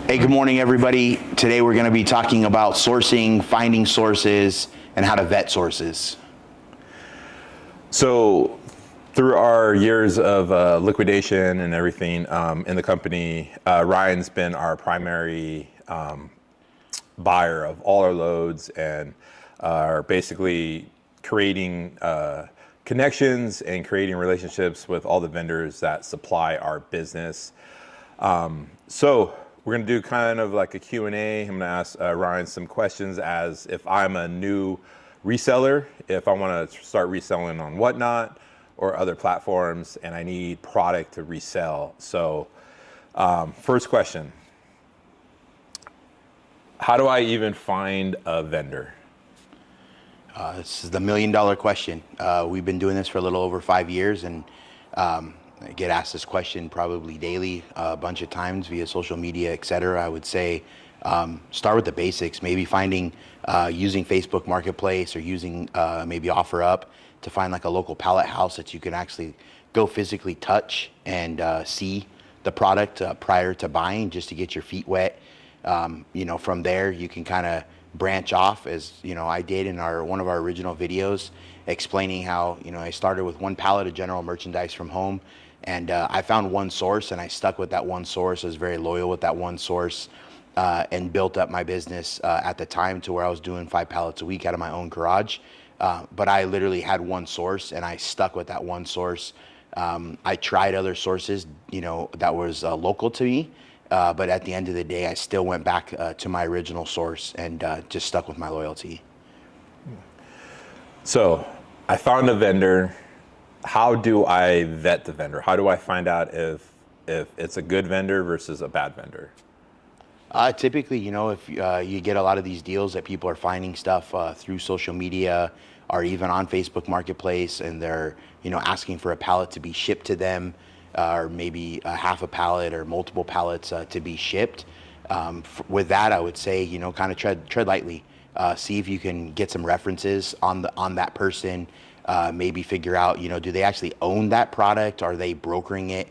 Hey, good morning, everybody. Today we're going to be talking about sourcing, finding sources, and how to vet sources. So, through our years of liquidation and everything in the company, Ryan's been our primary buyer of all our loads and are basically creating connections and creating relationships with all the vendors that supply our business. So we're going to do kind of like a Q&A. I'm going to ask Ryan some questions as if I'm a new reseller, if I want to start reselling on Whatnot or other platforms, and I need product to resell. So first question, how do I even find a vendor? This is the million-dollar question. We've been doing this for a little over 5 years, and I get asked this question probably daily, a bunch of times via social media, etc. I would say start with the basics, maybe finding, using Facebook Marketplace or using maybe OfferUp to find like a local pallet house that you can actually go physically touch and see the product prior to buying, just to get your feet wet. From there you can kind of branch off, as I did in one of our original videos, explaining how I started with one pallet of general merchandise from home, and I found one source and I stuck with that one source. I was very loyal with that one source, and built up my business at the time to where I was doing 5 pallets a week out of my own garage. But I literally had one source and I stuck with that one source. I tried other sources, that was local to me. But at the end of the day, I still went back to my original source and just stuck with my loyalty. So I found a vendor. How do I vet the vendor? How do I find out if it's a good vendor versus a bad vendor? Typically, if you get a lot of these deals that people are finding stuff through social media or even on Facebook Marketplace, and they're asking for a pallet to be shipped to them, or maybe a half a pallet or multiple pallets to be shipped. With that, I would say kind of tread lightly. See if you can get some references on that person. Maybe figure out do they actually own that product? Are they brokering it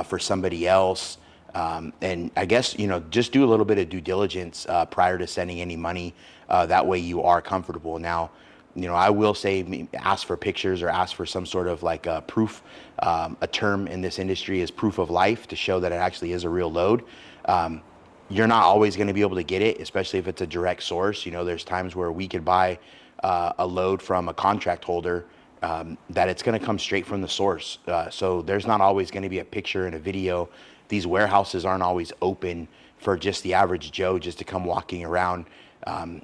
for somebody else? And I guess just do a little bit of due diligence prior to sending any money. That way you are comfortable. Now, I will say ask for pictures or ask for some sort of like proof. A term in this industry is proof of life, to show that it actually is a real load. You're not always going to be able to get it, especially if it's a direct source. There's times where we could buy a load from a contract holder that it's going to come straight from the source. So there's not always going to be a picture and a video. These warehouses aren't always open for just the average Joe just to come walking around,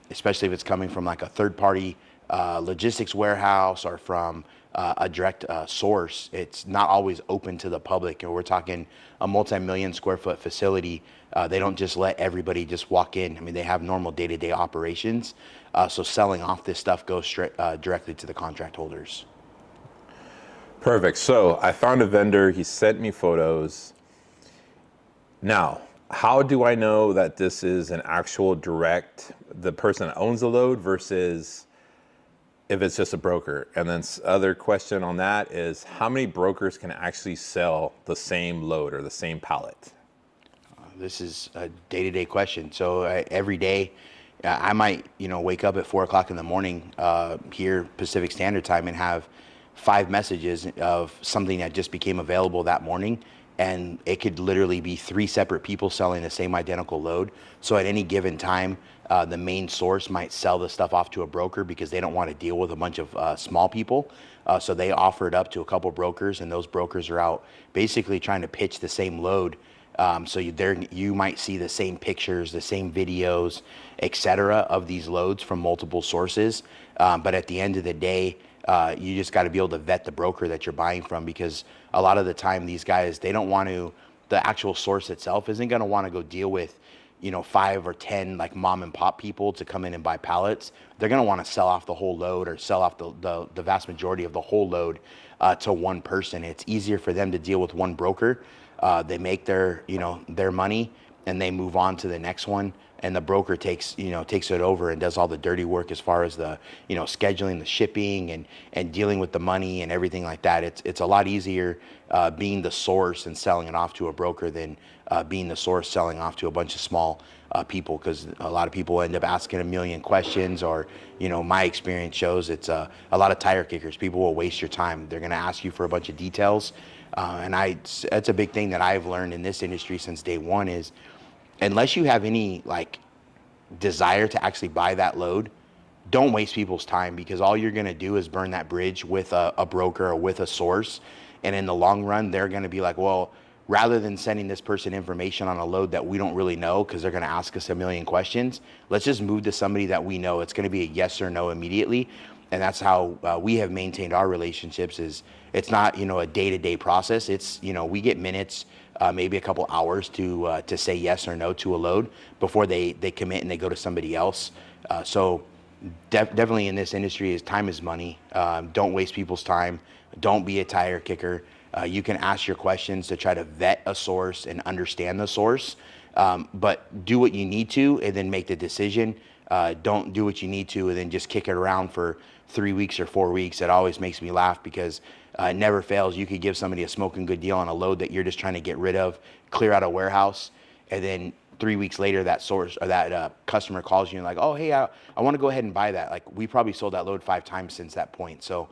especially if it's coming from like a third-party logistics warehouse or from a direct source. It's not always open to the public. And we're talking a multi-million square foot facility. They don't just let everybody just walk in. I mean, they have normal day-to-day operations. So selling off this stuff goes straight directly to the contract holders. Perfect. So I found a vendor. He sent me photos. Now, how do I know that this is an actual the person that owns the load versus if it's just a broker? And then other question on that is, how many brokers can actually sell the same load or the same pallet? This is a day-to-day question. So every day I might, wake up at 4 o'clock in the morning here Pacific Standard Time and have 5 messages of something that just became available that morning. And it could literally be 3 separate people selling the same identical load. So at any given time, the main source might sell the stuff off to a broker because they don't want to deal with a bunch of small people. So they offer it up to a couple brokers, and those brokers are out basically trying to pitch the same load. So you might see the same pictures, the same videos, etc. of these loads from multiple sources. But at the end of the day, you just got to be able to vet the broker that you're buying from, because a lot of the time these guys, they don't want to, the actual source itself isn't going to want to go deal with 5 or 10 like mom and pop people to come in and buy pallets. They're going to want to sell off the whole load, or sell off the vast majority of the whole load to one person. It's easier for them to deal with one broker. They make their money, and they move on to the next one, and the broker takes it over and does all the dirty work as far as the scheduling the shipping and dealing with the money and everything like that. It's a lot easier being the source and selling it off to a broker than being the source selling off to a bunch of small people, because a lot of people end up asking a million questions, or my experience shows it's a lot of tire kickers. People will waste your time. They're going to ask you for a bunch of details, and that's a big thing that I've learned in this industry since day one is, unless you have any like desire to actually buy that load, don't waste people's time, because all you're going to do is burn that bridge with a broker or with a source. And in the long run, they're going to be like, well, rather than sending this person information on a load that we don't really know, because they're going to ask us a million questions, let's just move to somebody that we know. It's going to be a yes or no immediately. And that's how we have maintained our relationships. Is it's not a day-to-day process. It's we get minutes, maybe a couple hours to say yes or no to a load before they commit and they go to somebody else. So definitely in this industry, is time is money. Don't waste people's time. Don't be a tire kicker. You can ask your questions to try to vet a source and understand the source, but do what you need to and then make the decision. Don't do what you need to and then just kick it around for 3 weeks or 4 weeks. It always makes me laugh, because it never fails. You could give somebody a smoking good deal on a load that you're just trying to get rid of, clear out a warehouse, and then 3 weeks later that source or that customer calls you and like, oh, hey, I want to go ahead and buy that. Like, we probably sold that load 5 times since that point. So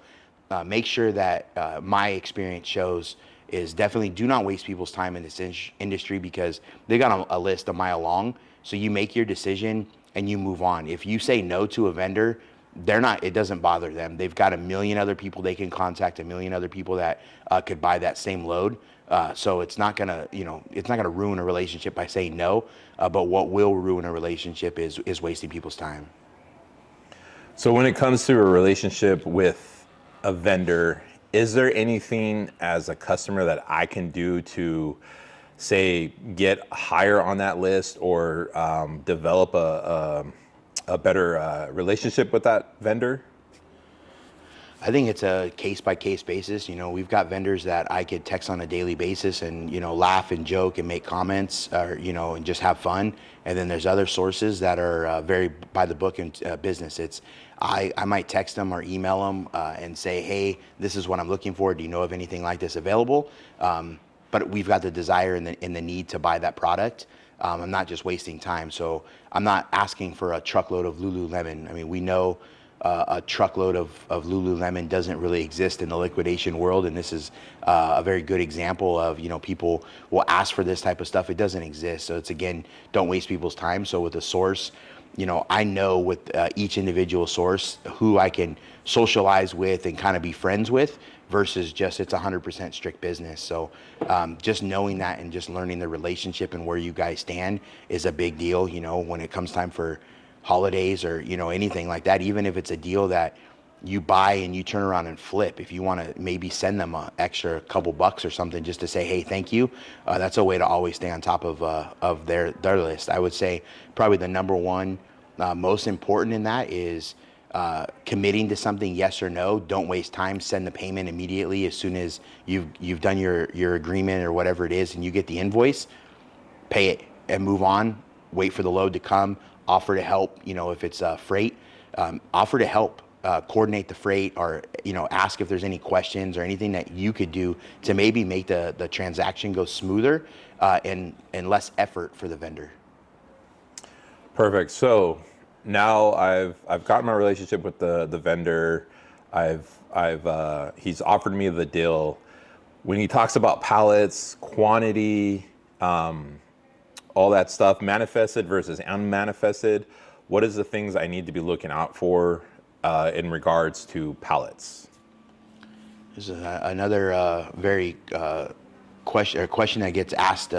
make sure that my experience shows is definitely do not waste people's time in this industry, because they got a list a mile long. So you make your decision and you move on. If you say no to a vendor, it doesn't bother them. They've got a million other people they can contact, a million other people that could buy that same load. So it's not gonna, it's not gonna ruin a relationship by saying no. But what will ruin a relationship is wasting people's time. So when it comes to a relationship with a vendor, is there anything as a customer that I can do to, say, get higher on that list, or develop a better relationship with that vendor? I think it's a case by case basis. We've got vendors that I could text on a daily basis and, laugh and joke and make comments, or, and just have fun. And then there's other sources that are very by the book in business. I might text them or email them and say, hey, this is what I'm looking for. Do you know of anything like this available? But we've got the desire and the need to buy that product. I'm not just wasting time. So I'm not asking for a truckload of Lululemon. I mean, we know a truckload of Lululemon doesn't really exist in the liquidation world, and this is a very good example of people will ask for this type of stuff. It doesn't exist. So it's, again, don't waste people's time. So with a source, I know with each individual source who I can socialize with and kind of be friends with, versus just it's 100% strict business. So just knowing that and just learning the relationship and where you guys stand is a big deal. When it comes time for holidays or anything like that, even if it's a deal that you buy and you turn around and flip, if you want to maybe send them an extra couple bucks or something just to say, hey, thank you, that's a way to always stay on top of their list. I would say probably the number one most important in that is committing to something, yes or no. Don't waste time. Send the payment immediately as soon as you've done your agreement or whatever it is, and you get the invoice. Pay it and move on. Wait for the load to come. Offer to help. If it's freight, offer to help. Coordinate the freight, or ask if there's any questions or anything that you could do to maybe make the transaction go smoother and less effort for the vendor. Perfect. So now I've gotten my relationship with the vendor. He's offered me the deal. When he talks about pallets, quantity, all that stuff, manifested versus unmanifested, what is the things I need to be looking out for in regards to pallets? This is another very question that gets asked,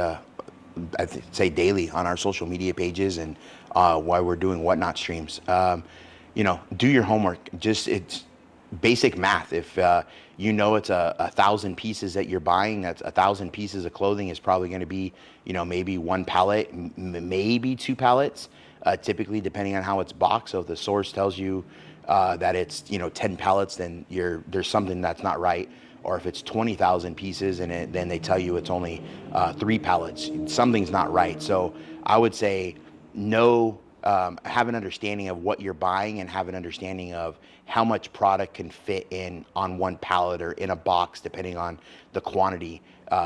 say daily on our social media pages, and why we're doing whatnot streams. Do your homework. It's basic math. If it's a 1,000 pieces that you're buying, that's 1,000 pieces of clothing is probably going to be, maybe one pallet, maybe 2 pallets, typically depending on how it's boxed. So if the source tells you that it's 10 pallets, then there's something that's not right. or if it's 20,000 pieces and then they tell you it's only 3 pallets, something's not right. So I would say know, have an understanding of what you're buying and have an understanding of how much product can fit in on one pallet or in a box, depending on the quantity.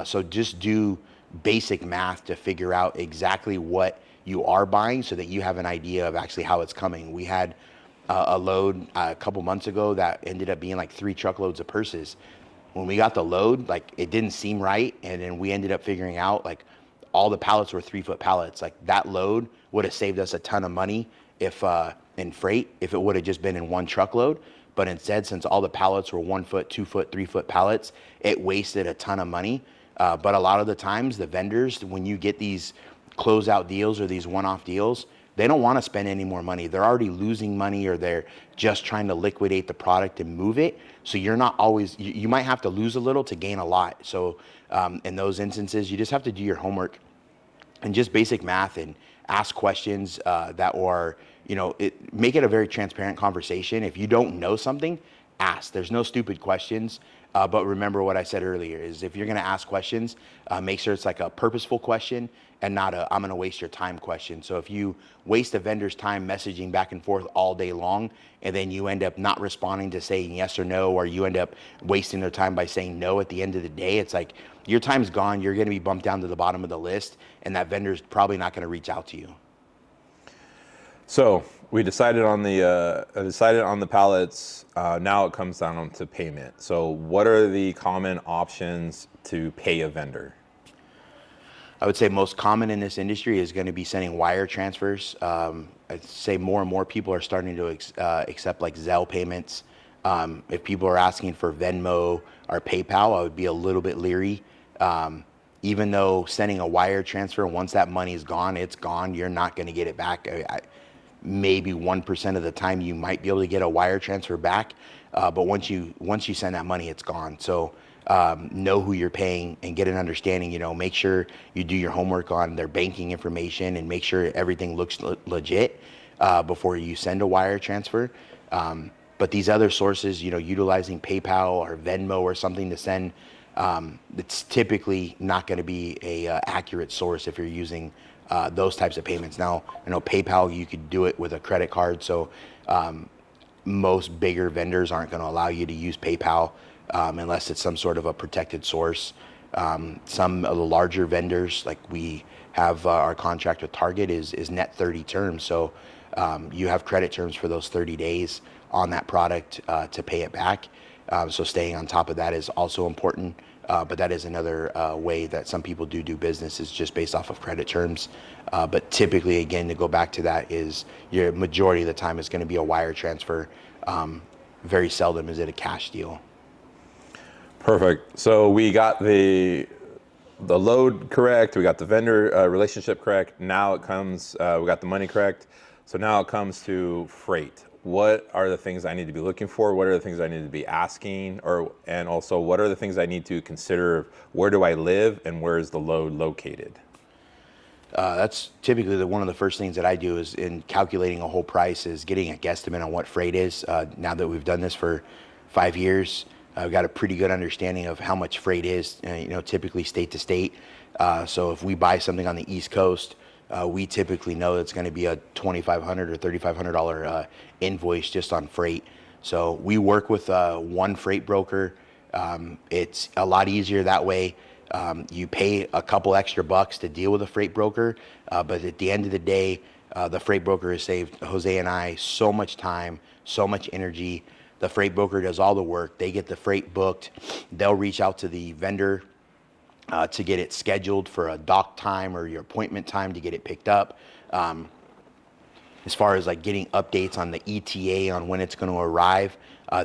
So just do basic math to figure out exactly what you are buying so that you have an idea of actually how it's coming. We had a load a couple months ago that ended up being like 3 truckloads of purses. When we got the load, like it didn't seem right, and then we ended up figuring out like all the pallets were 3-foot pallets. Like that load would have saved us a ton of money if in freight if it would have just been in one truckload. But instead, since all the pallets were 1 foot, 2 foot, 3 foot pallets, it wasted a ton of money. But a lot of the times, the vendors, when you get these closeout deals or these one-off deals, they don't want to spend any more money. They're already losing money, or they're just trying to liquidate the product and move it. So you're not always, you might have to lose a little to gain a lot. So in those instances, you just have to do your homework and just basic math and ask questions that are, make it a very transparent conversation. If you don't know something, ask. There's no stupid questions. But remember what I said earlier is if you're going to ask questions, make sure it's like a purposeful question and not a I'm going to waste your time question. So if you waste a vendor's time messaging back and forth all day long, and then you end up not responding to saying yes or no, or you end up wasting their time by saying no at the end of the day, it's like your time's gone. You're going to be bumped down to the bottom of the list, and that vendor's probably not going to reach out to you. So we decided on the pallets. Now it comes down to payment. So what are the common options to pay a vendor? I would say most common in this industry is going to be sending wire transfers. I'd say more and more people are starting to accept like Zelle payments. If people are asking for Venmo or PayPal, I would be a little bit leery. Even though sending a wire transfer, once that money is gone, it's gone. You're not going to get it back. Maybe 1% of the time you might be able to get a wire transfer back, but once you send that money, it's gone. So know who you're paying and get an understanding. Make sure you do your homework on their banking information and make sure everything looks legit before you send a wire transfer. But these other sources, utilizing PayPal or Venmo or something to send, it's typically not going to be a accurate source if you're using those types of payments. Now, I know PayPal, you could do it with a credit card. So most bigger vendors aren't going to allow you to use PayPal unless it's some sort of a protected source. Some of the larger vendors, like we have our contract with Target is net 30 terms. So you have credit terms for those 30 days on that product to pay it back. So staying on top of that is also important. But that is another way that some people do business, is just based off of credit terms. But typically, again, to go back to that, is your majority of the time is going to be a wire transfer. Very seldom is it a cash deal. Perfect. So we got the load correct. We got the vendor relationship correct. Now it comes, we got the money correct. So now it comes to freight. What are the things I need to be looking for? What are the things I need to be asking? And also, what are the things I need to consider? Where do I live and where is the load located? That's typically one of the first things that I do is in calculating a whole price is getting a guesstimate on what freight is. Now that we've done this for 5 years, I've got a pretty good understanding of how much freight is, typically state to state. So if we buy something on the East Coast, we typically know it's going to be a $2,500 or $3,500 invoice just on freight. So we work with one freight broker. It's a lot easier that way. You pay a couple extra bucks to deal with a freight broker, but at the end of the day, the freight broker has saved Jose and I so much time, so much energy. The freight broker does all the work. They get the freight booked. They'll reach out to the vendor to get it scheduled for a dock time or your appointment time to get it picked up. As far as like getting updates on the ETA on when it's going to arrive,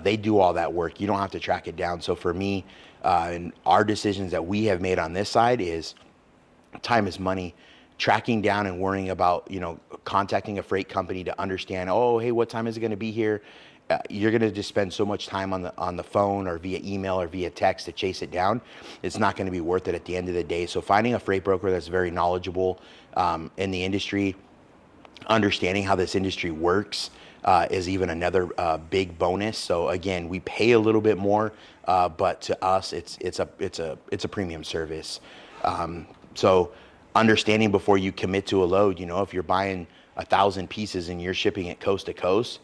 they do all that work. You don't have to track it down. So for me, and our decisions that we have made on this side is time is money. Tracking down and worrying about, contacting a freight company to understand, oh, hey, what time is it going to be here? You're going to just spend so much time on the phone or via email or via text to chase it down. It's not going to be worth it at the end of the day. So finding a freight broker that's very knowledgeable in the industry, understanding how this industry works is even another big bonus. So again, we pay a little bit more, but to us, it's a premium service. So understanding before you commit to a load, if you're buying 1,000 pieces and you're shipping it coast to coast,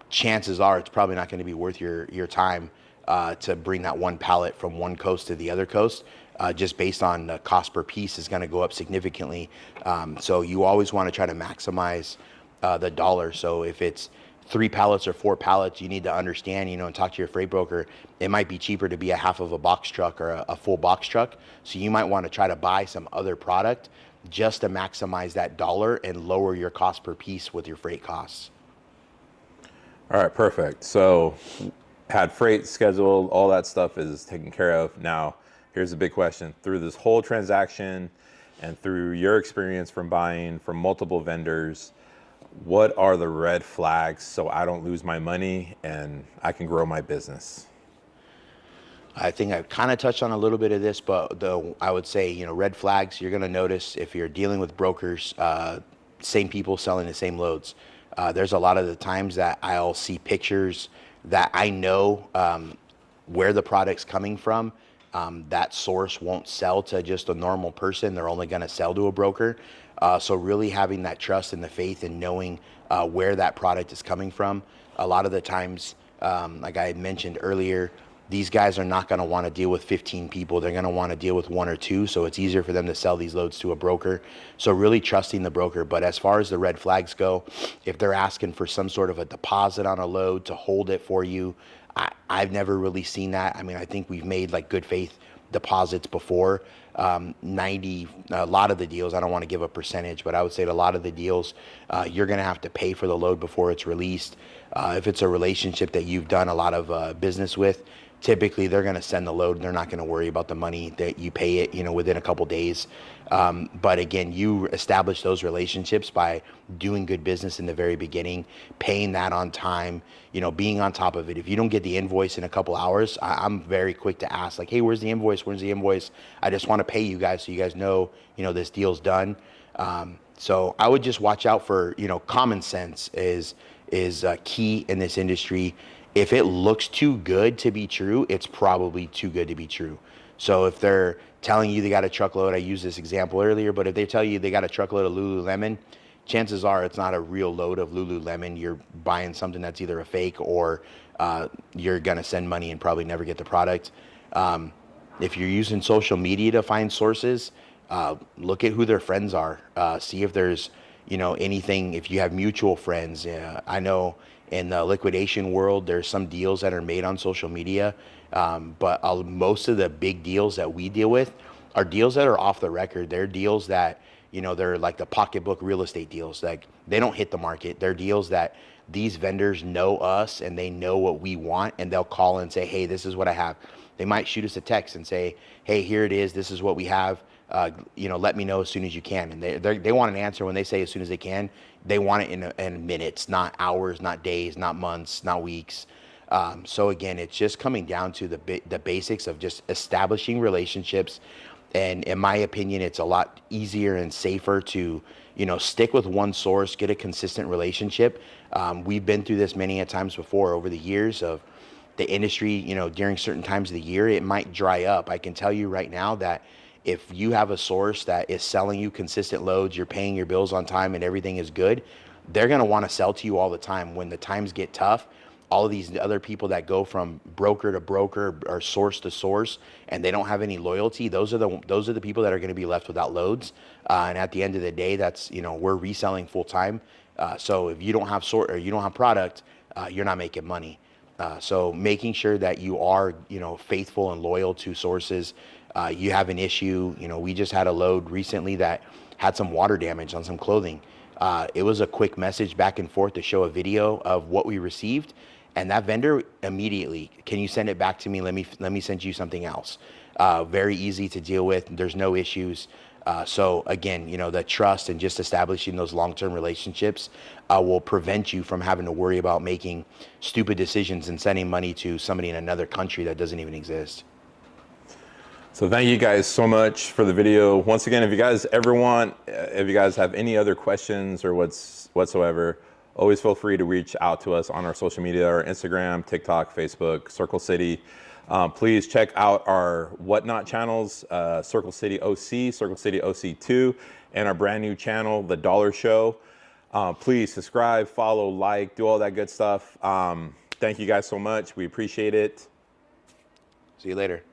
chances are it's probably not going to be worth your time to bring that one pallet from one coast to the other coast. Just based on the cost per piece is going to go up significantly. So you always want to try to maximize the dollar. So if it's 3 pallets or 4 pallets, you need to understand, and talk to your freight broker. It might be cheaper to be a half of a box truck or a full box truck. So you might want to try to buy some other product just to maximize that dollar and lower your cost per piece with your freight costs. All right, perfect. So had freight scheduled, all that stuff is taken care of. Now, here's a big question. Through this whole transaction and through your experience from buying from multiple vendors, what are the red flags so I don't lose my money and I can grow my business? I think I kind of touched on a little bit of this, but I would say, red flags you're going to notice if you're dealing with brokers, same people selling the same loads. There's a lot of the times that I'll see pictures that I know where the product's coming from. That source won't sell to just a normal person. They're only going to sell to a broker. So really having that trust and the faith and knowing where that product is coming from. A lot of the times, like I had mentioned earlier, these guys are not going to want to deal with 15 people. They're going to want to deal with 1 or 2. So it's easier for them to sell these loads to a broker. So really trusting the broker. But as far as the red flags go, if they're asking for some sort of a deposit on a load to hold it for you, I've never really seen that. I mean, I think we've made like good faith deposits before. 90, a lot of the deals, I don't want to give a percentage, but I would say a lot of the deals, you're going to have to pay for the load before it's released. If it's a relationship that you've done a lot of business with, typically they're going to send the load and they're not going to worry about the money that you pay it, within a couple days. But again, you establish those relationships by doing good business in the very beginning, paying that on time, being on top of it. If you don't get the invoice in a couple hours, I'm very quick to ask like, hey, where's the invoice? Where's the invoice? I just want to pay you guys so you guys know, this deal's done. So I would just watch out for, common sense is key in this industry. If it looks too good to be true, it's probably too good to be true. So if they're telling you they got a truckload, I used this example earlier, but if they tell you they got a truckload of Lululemon, chances are it's not a real load of Lululemon. You're buying something that's either a fake or you're going to send money and probably never get the product. If you're using social media to find sources, look at who their friends are. See if there's, anything, if you have mutual friends. I know in the liquidation world, there's some deals that are made on social media, but most of the big deals that we deal with are deals that are off the record. They're deals that, they're like the pocketbook real estate deals. Like they don't hit the market. They're deals that these vendors know us and they know what we want, and they'll call and say, hey, this is what I have. They might shoot us a text and say, hey, here it is. This is what we have. Let me know as soon as you can. And they want an answer when they say as soon as they can. They want it in minutes, not hours, not days, not months, not weeks. So again, it's just coming down to the basics of just establishing relationships. And in my opinion, it's a lot easier and safer to, stick with one source, get a consistent relationship. We've been through this many a times before over the years of the industry, during certain times of the year, it might dry up. I can tell you right now that if you have a source that is selling you consistent loads, you're paying your bills on time and everything is good, they're going to want to sell to you all the time. When the times get tough, all of these other people that go from broker to broker or source to source and they don't have any loyalty, those are the people that are going to be left without loads. And at the end of the day, that's, we're reselling full time. So if you don't have or you don't have product, you're not making money. So making sure that you are, faithful and loyal to sources. You have an issue. We just had a load recently that had some water damage on some clothing. It was a quick message back and forth to show a video of what we received. And that vendor immediately, can you send it back to me? Let me send you something else. Very easy to deal with. There's no issues. So again, the trust and just establishing those long-term relationships will prevent you from having to worry about making stupid decisions and sending money to somebody in another country that doesn't even exist. So thank you guys so much for the video. Once again, if you guys ever want, if you guys have any other questions or whatsoever, always feel free to reach out to us on our social media, our Instagram, TikTok, Facebook, Circle City. Please check out our Whatnot channels, Circle City OC, Circle City OC2, and our brand new channel, The Dollar Show. Please subscribe, follow, like, do all that good stuff. Thank you guys so much. We appreciate it. See you later.